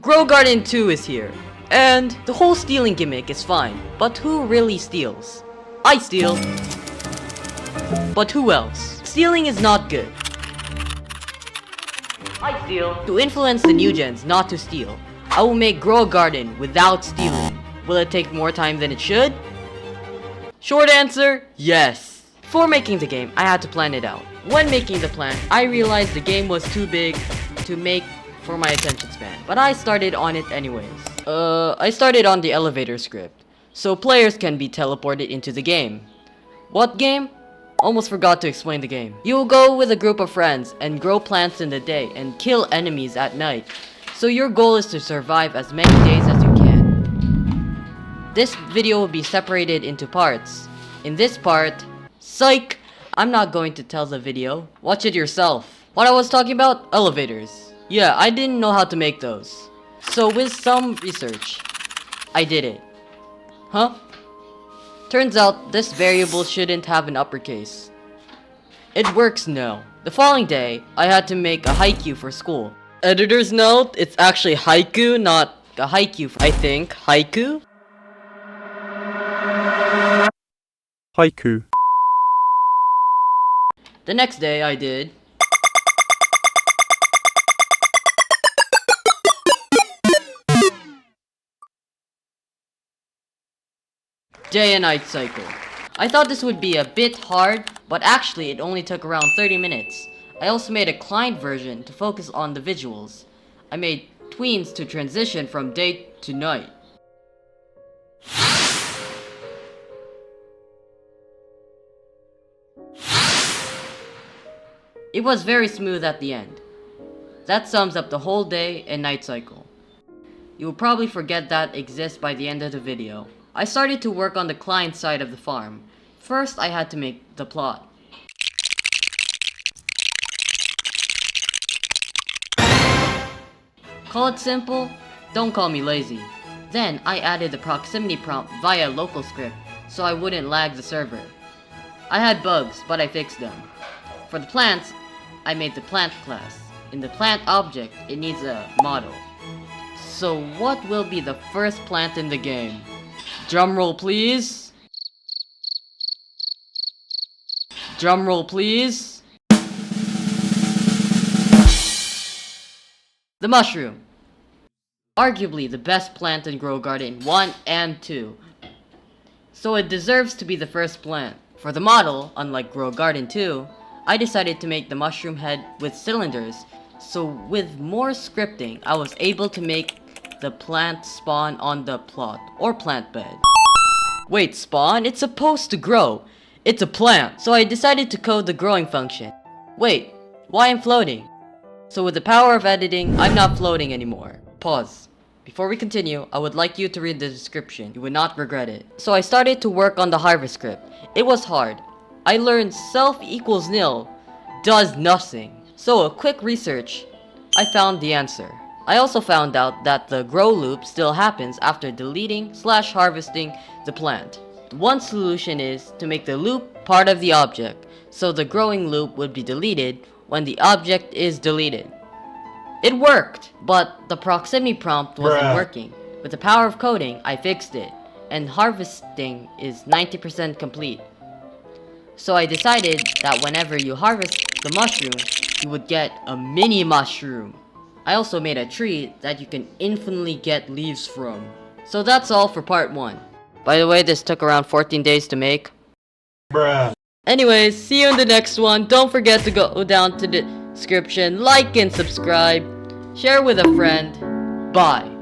Grow Garden 2 is here, and the whole stealing gimmick is fine, but who really steals? I steal. But who else? Stealing is not good. I steal. To influence the new gens not to steal, I will make Grow a Garden without stealing. Will it take more time than it should? Short answer, yes. Before making the game, I had to plan it out. When making the plan, I realized the game was too big to make for my attention span, but I started on it anyways. I started on the elevator script, so players can be teleported into the game. What game? Almost forgot to explain the game. You will go with a group of friends and grow plants in the day and kill enemies at night. So your goal is to survive as many days as you can. This video will be separated into parts. In this part, psych! I'm not going to tell the video. Watch it yourself. What I was talking about? Elevators. Yeah, I didn't know how to make those. So with some research, I did it. Huh? Turns out this variable shouldn't have an uppercase. It works now. The following day, I had to make a haiku for school. Editor's note, it's actually haiku, not a haiku. I think. Haiku? Haiku. The next day I did day and night cycle. I thought this would be a bit hard, but actually it only took around 30 minutes. I also made a client version to focus on the visuals. I made tweens to transition from day to night. It was very smooth at the end. That sums up the whole day and night cycle. You will probably forget that exists by the end of the video. I started to work on the client side of the farm. First, I had to make the plot. Call it simple, don't call me lazy. Then, I added the proximity prompt via local script, so I wouldn't lag the server. I had bugs, but I fixed them. For the plants, I made the plant class. In the plant object, it needs a model. So what will be the first plant in the game? Drumroll please. Drumroll please. The mushroom. Arguably the best plant in Grow Garden 1 and 2. So it deserves to be the first plant. For the model, unlike Grow Garden 2, I decided to make the mushroom head with cylinders. So with more scripting, I was able to make the plant spawn on the plot or plant bed. Wait, spawn? It's supposed to grow. It's a plant. So I decided to code the growing function. Wait, why I'm floating? So with the power of editing, I'm not floating anymore. Pause. Before we continue, I would like you to read the description. You would not regret it. So I started to work on the harvest script. It was hard. I learned self equals nil does nothing. So a quick research, I found the answer. I also found out that the grow loop still happens after deleting/harvesting the plant. One solution is to make the loop part of the object, so the growing loop would be deleted when the object is deleted. It worked, but the proximity prompt wasn't working. With the power of coding, I fixed it, and harvesting is 90% complete. So I decided that whenever you harvest the mushroom, you would get a mini mushroom. I also made a tree that you can infinitely get leaves from. So that's all for part 1. By the way, this took around 14 days to make. Anyways, see you in the next one. Don't forget to go down to the description, like and subscribe, share with a friend. Bye.